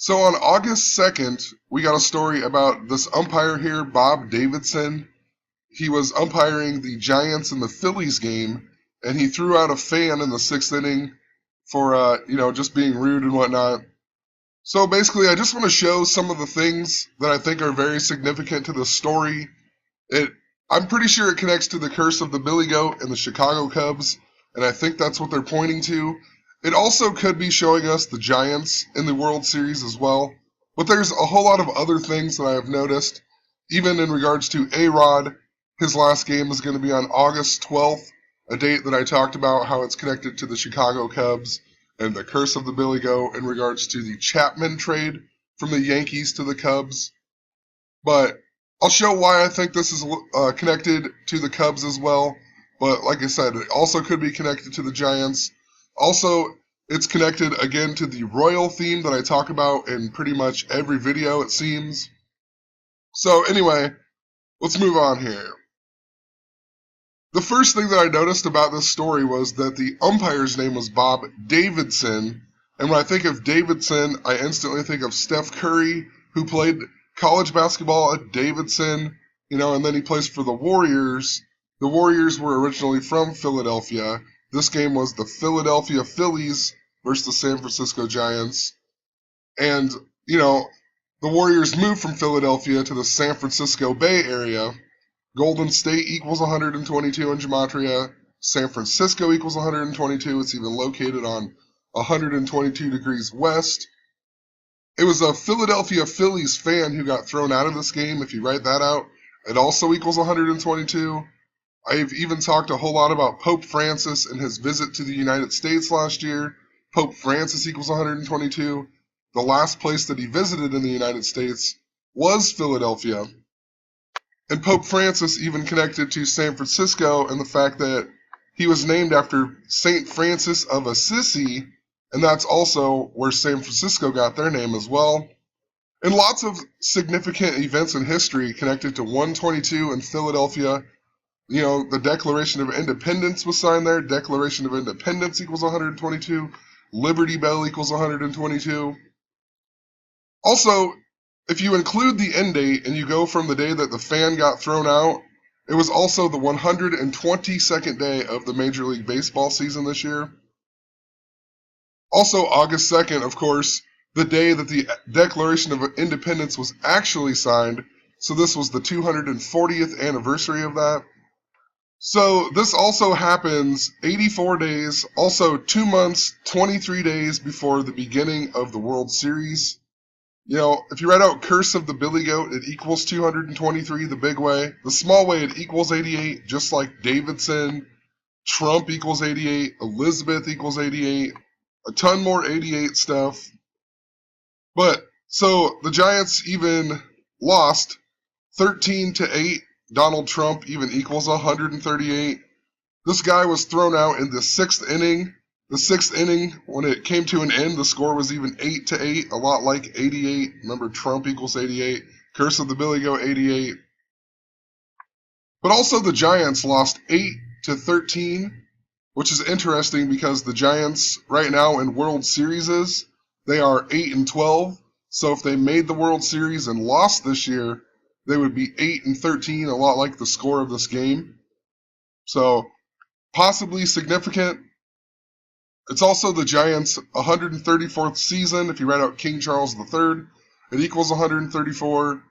So on August 2nd, we got a story about this umpire here, Bob Davidson. He was umpiring the Giants and the Phillies game, and he threw out a fan in the sixth inning for, just being rude and whatnot. So basically, I just want to show some of the things that I think are very significant to the story. I'm pretty sure it connects to the curse of the Billy Goat and the Chicago Cubs, and I think that's what they're pointing to. It also could be showing us the Giants in the World Series as well, but there's a whole lot of other things that I have noticed, even in regards to A-Rod. His last game is going to be on August 12th, a date that I talked about how it's connected to the Chicago Cubs and the curse of the Billy Goat in regards to the Chapman trade from the Yankees to the Cubs. But I'll show why I think this is connected to the Cubs as well. But like I said, it also could be connected to the Giants. Also, it's connected again to the royal theme that I talk about in pretty much every video, it seems. So anyway, let's move on here. The first thing that I noticed about this story was that the umpire's name was Bob Davidson. And when I think of Davidson, I instantly think of Steph Curry, who played college basketball at Davidson, and then he plays for the Warriors. The Warriors were originally from Philadelphia. This game was the Philadelphia Phillies versus the San Francisco Giants. And, the Warriors moved from Philadelphia to the San Francisco Bay Area. Golden State equals 122 in Gematria. San Francisco equals 122. It's even located on 122 degrees west. It was a Philadelphia Phillies fan who got thrown out of this game. If you write that out, it also equals 122. I've even talked a whole lot about Pope Francis and his visit to the United States last year. Pope Francis equals 122. The last place that he visited in the United States was Philadelphia. And Pope Francis even connected to San Francisco and the fact that he was named after St. Francis of Assisi, and that's also where San Francisco got their name as well. And lots of significant events in history connected to 122 in Philadelphia. The Declaration of Independence was signed there. Declaration of Independence equals 122. Liberty Bell equals 122. Also, if you include the end date and you go from the day that the fan got thrown out, it was also the 122nd day of the Major League Baseball season this year. Also, August 2nd, of course, the day that the Declaration of Independence was actually signed. So this was the 240th anniversary of that. So this also happens 84 days, also 2 months, 23 days before the beginning of the World Series. If you write out Curse of the Billy Goat, it equals 223 the big way. The small way, it equals 88, just like Davidson. Trump equals 88. Elizabeth equals 88. A ton more 88 stuff. But, so, the Giants even lost 13-8. Donald Trump even equals 138. This guy was thrown out in the sixth inning. The sixth inning, when it came to an end, the score was even 8-8, a lot like 88. Remember, Trump equals 88. Curse of the Billy Goat, 88. But also the Giants lost 8-13, which is interesting because the Giants right now in World Series, they are 8-12. So if they made the World Series and lost this year, they would be 8-13, a lot like the score of this game. So, possibly significant. It's also the Giants' 134th season. If you write out King Charles III, it equals 134.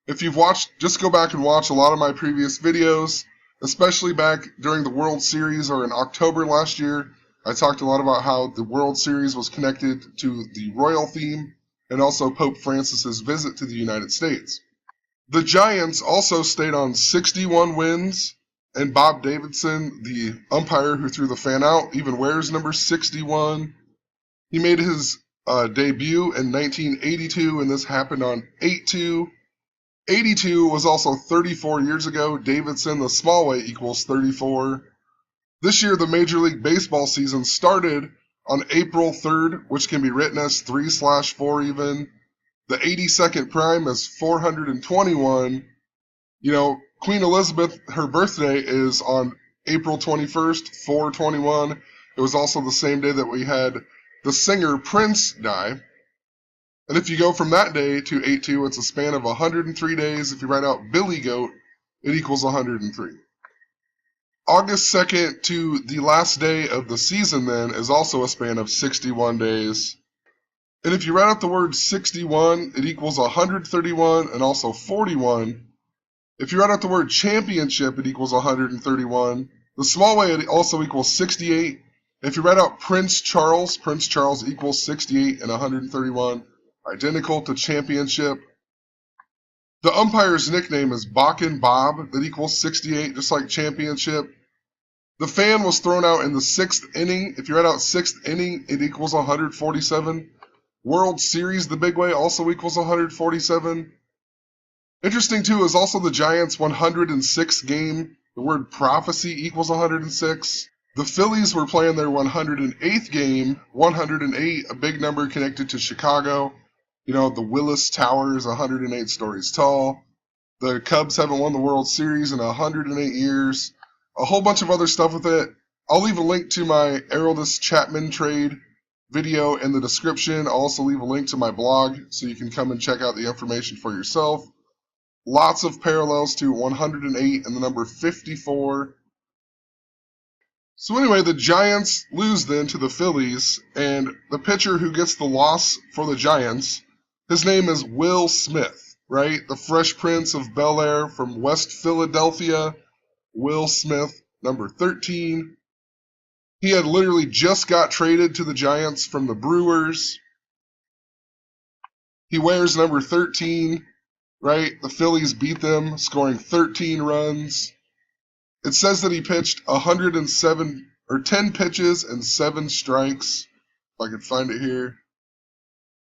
If you've watched, just go back and watch a lot of my previous videos, especially back during the World Series or in October last year. I talked a lot about how the World Series was connected to the royal theme and also Pope Francis's visit to the United States. The Giants also stayed on 61 wins, and Bob Davidson, the umpire who threw the fan out, even wears number 61. He made his debut in 1982, and this happened on 8-2. 82 was also 34 years ago. Davidson, the small way, equals 34. This year, the Major League Baseball season started on April 3rd, which can be written as 3/4 even. The 82nd prime is 421. Queen Elizabeth, her birthday is on April 21st, 421. It was also the same day that we had the singer Prince die. And if you go from that day to 8-2, it's a span of 103 days. If you write out Billy Goat, it equals 103. August 2nd to the last day of the season then is also a span of 61 days. And if you write out the word 61, it equals 131 and also 41. If you write out the word championship, it equals 131. The small way, it also equals 68. If you write out Prince Charles equals 68 and 131, identical to championship. The umpire's nickname is Bakken Bob, that equals 68, just like championship. The fan was thrown out in the 6th inning. If you write out 6th inning, it equals 147. World Series, the big way, also equals 147. Interesting, too, is also the Giants' 106th game. The word prophecy equals 106. The Phillies were playing their 108th game, 108, a big number connected to Chicago. You know, the Willis Tower is 108 stories tall. The Cubs haven't won the World Series in 108 years. A whole bunch of other stuff with it. I'll leave a link to my Aroldis Chapman trade video in the description. I'll also leave a link to my blog so you can come and check out the information for yourself. Lots of parallels to 108 and the number 54. So anyway, the Giants lose then to the Phillies, and the pitcher who gets the loss for the Giants, his name is Will Smith, right? The Fresh Prince of Bel-Air from West Philadelphia. Will Smith, number 13. He had literally just got traded to the Giants from the Brewers. He wears number 13, right? The Phillies beat them, scoring 13 runs. It says that he pitched 10 pitches and 7 strikes. If I could find it here.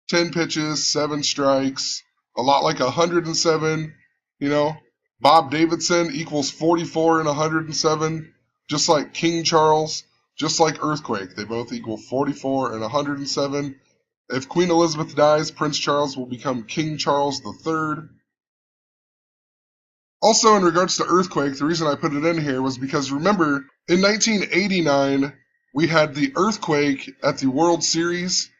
10 pitches, 7 strikes. A lot like 107, you know. Bob Davidson equals 44 and 107, just like King Charles, just like Earthquake. They both equal 44 and 107. If Queen Elizabeth dies, Prince Charles will become King Charles III. Also, in regards to Earthquake, the reason I put it in here was because, remember, in 1989, we had the earthquake at the World Series.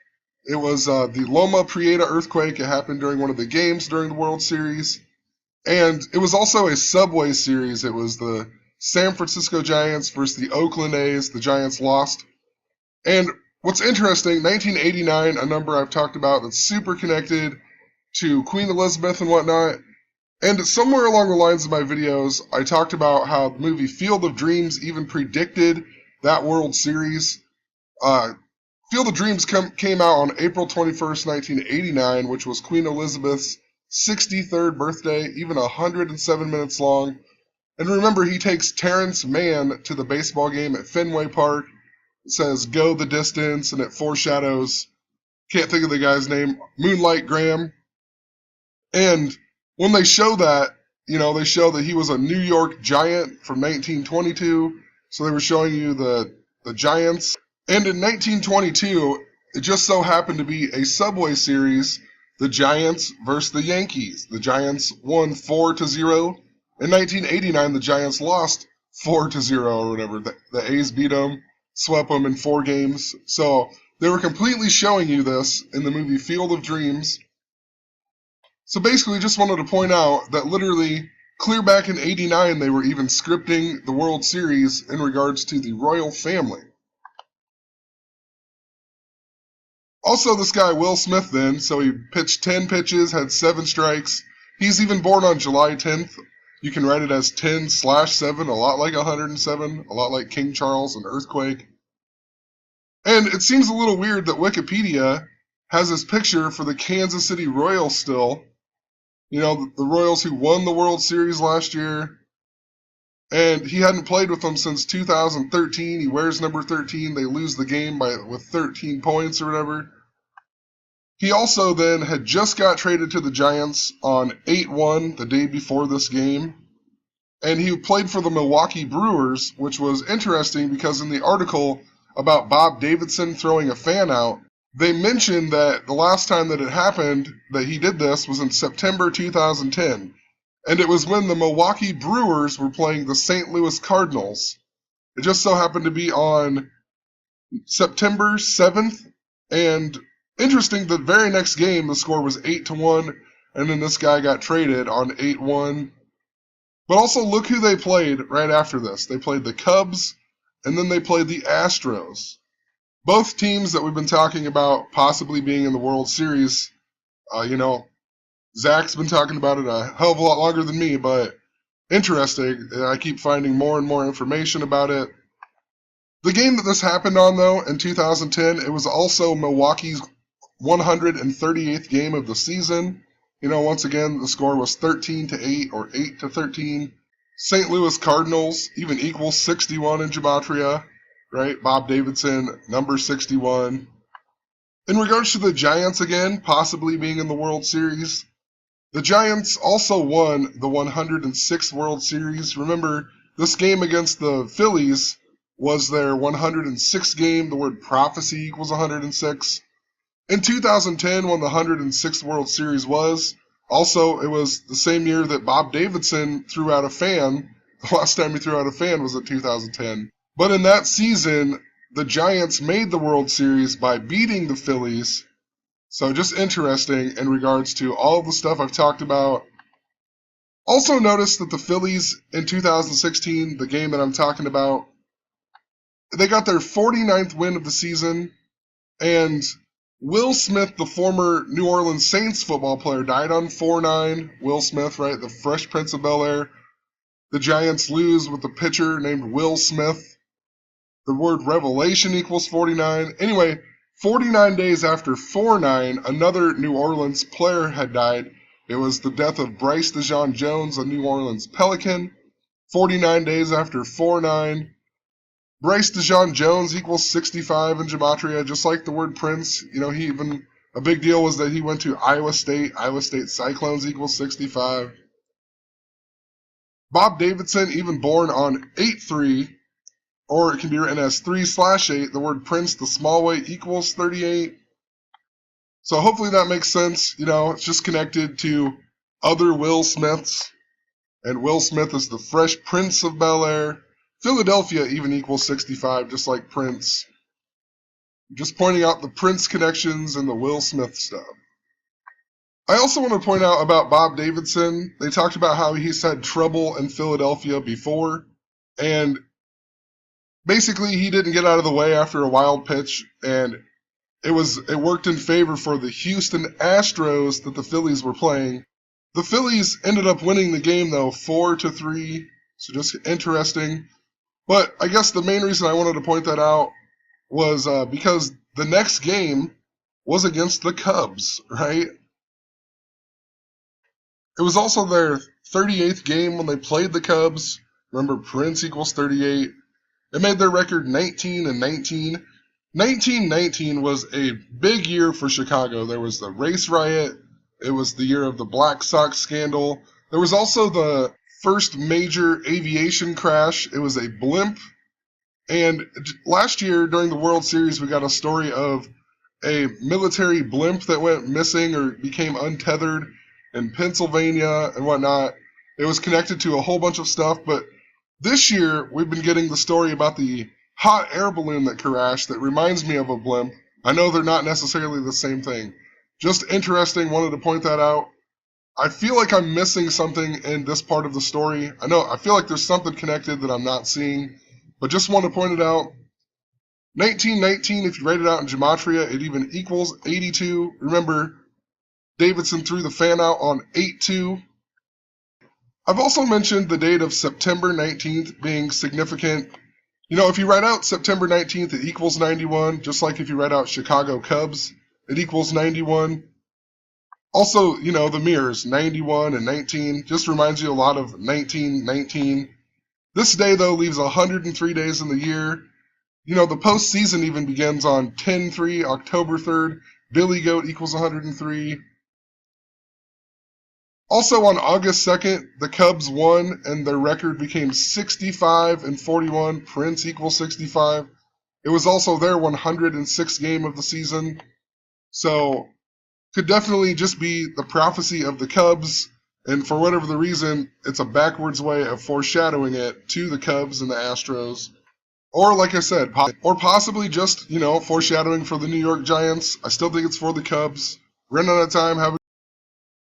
It was the Loma Prieta earthquake. It happened during one of the games during the World Series. And it was also a Subway Series. It was the San Francisco Giants versus the Oakland A's. The Giants lost. And what's interesting, 1989, a number I've talked about that's super connected to Queen Elizabeth and whatnot. And somewhere along the lines of my videos, I talked about how the movie Field of Dreams even predicted that World Series. Field of Dreams came out on April 21st, 1989, which was Queen Elizabeth's 63rd birthday, even 107 minutes long. And remember, he takes Terrence Mann to the baseball game at Fenway Park. It says, "Go the distance," and it foreshadows, can't think of the guy's name, Moonlight Graham. And when they show that, they show that he was a New York Giant from 1922. So they were showing you the Giants. And in 1922, it just so happened to be a Subway Series, the Giants versus the Yankees. The Giants won 4-0. In 1989, the Giants lost 4-0 or whatever. The A's beat them, swept them in 4 games. So they were completely showing you this in the movie Field of Dreams. So basically, just wanted to point out that literally, clear back in '89, they were even scripting the World Series in regards to the royal family. Also, this guy, Will Smith, then, so he pitched 10 pitches, had 7 strikes. He's even born on July 10th. You can write it as 10/7, a lot like 107, a lot like King Charles and Earthquake. And it seems a little weird that Wikipedia has his picture for the Kansas City Royals still. The Royals who won the World Series last year. And he hadn't played with them since 2013. He wears number 13. They lose the game with 13 points or whatever. He also then had just got traded to the Giants on 8-1, the day before this game. And he played for the Milwaukee Brewers, which was interesting because in the article about Bob Davidson throwing a fan out, they mentioned that the last time that it happened, that he did this, was in September 2010. And it was when the Milwaukee Brewers were playing the St. Louis Cardinals. It just so happened to be on September 7th, and Interesting, the very next game, the score was 8-1, and then this guy got traded on 8-1. But also, look who they played right after this. They played the Cubs, and then they played the Astros. Both teams that we've been talking about possibly being in the World Series. Zach's been talking about it a hell of a lot longer than me, but interesting. I keep finding more and more information about it. The game that this happened on, though, in 2010, it was also Milwaukee's 138th game of the season. Once again, the score was 13-8 or 8-13. St. Louis Cardinals even equals 61 in Gematria, right? Bob Davidson, number 61. In regards to the Giants again, possibly being in the World Series, the Giants also won the 106th World Series. Remember, this game against the Phillies was their 106th game. The word prophecy equals 106. In 2010, when the 106th World Series was, also, it was the same year that Bob Davidson threw out a fan. The last time he threw out a fan was in 2010. But in that season, the Giants made the World Series by beating the Phillies. So just interesting in regards to all of the stuff I've talked about. Also notice that the Phillies in 2016, the game that I'm talking about, they got their 49th win of the season, and Will Smith, the former New Orleans Saints football player, died on 4-9. Will Smith, right? The Fresh Prince of Bel-Air. The Giants lose with a pitcher named Will Smith. The word revelation equals 49. Anyway, 49 days after 4-9, another New Orleans player had died. It was the death of Bryce DeJean Jones, a New Orleans Pelican. 49 days after 4-9. Bryce DeJean Jones equals 65 in Gematria, just like the word Prince. A big deal was that he went to Iowa State. Iowa State Cyclones equals 65. Bob Davidson, even born on 8-3, or it can be written as 3/8. The word Prince, the small way, equals 38. So hopefully that makes sense. It's just connected to other Will Smiths. And Will Smith is the Fresh Prince of Bel-Air. Philadelphia even equals 65, just like Prince. Just pointing out the Prince connections and the Will Smith stuff. I also want to point out about Bob Davidson. They talked about how he's had trouble in Philadelphia before, and basically he didn't get out of the way after a wild pitch, and it worked in favor for the Houston Astros that the Phillies were playing. The Phillies ended up winning the game, though, 4-3, so just interesting. But I guess the main reason I wanted to point that out was because the next game was against the Cubs, right? It was also their 38th game when they played the Cubs. Remember, Prince equals 38. It made their record 19-19. 1919 was a big year for Chicago. There was the race riot. It was the year of the Black Sox scandal. There was also the first major aviation crash. It was a blimp. And last year during the World Series, we got a story of a military blimp that went missing or became untethered in Pennsylvania and whatnot. It was connected to a whole bunch of stuff, but this year we've been getting the story about the hot air balloon that crashed that reminds me of a blimp. I know they're not necessarily the same thing. Just interesting, wanted to point that out. I feel like I'm missing something in this part of the story. I feel like there's something connected that I'm not seeing, but just want to point it out. 1919, if you write it out in Gematria, it even equals 82. Remember, Davidson threw the fan out on 8-2. I've also mentioned the date of September 19th being significant. If you write out September 19th, it equals 91, just like if you write out Chicago Cubs, it equals 91. Also, the mirrors, 91 and 19, just reminds you a lot of 1919. This day, though, leaves 103 days in the year. The postseason even begins on 10-3, October 3rd. Billy Goat equals 103. Also on August 2nd, the Cubs won, and their record became 65-41. Prince equals 65. It was also their 106th game of the season. So, could definitely just be the prophecy of the Cubs, and for whatever the reason, it's a backwards way of foreshadowing it to the Cubs and the Astros. Or like I said, or possibly just, foreshadowing for the New York Giants. I still think it's for the Cubs. We're running out of time. Have a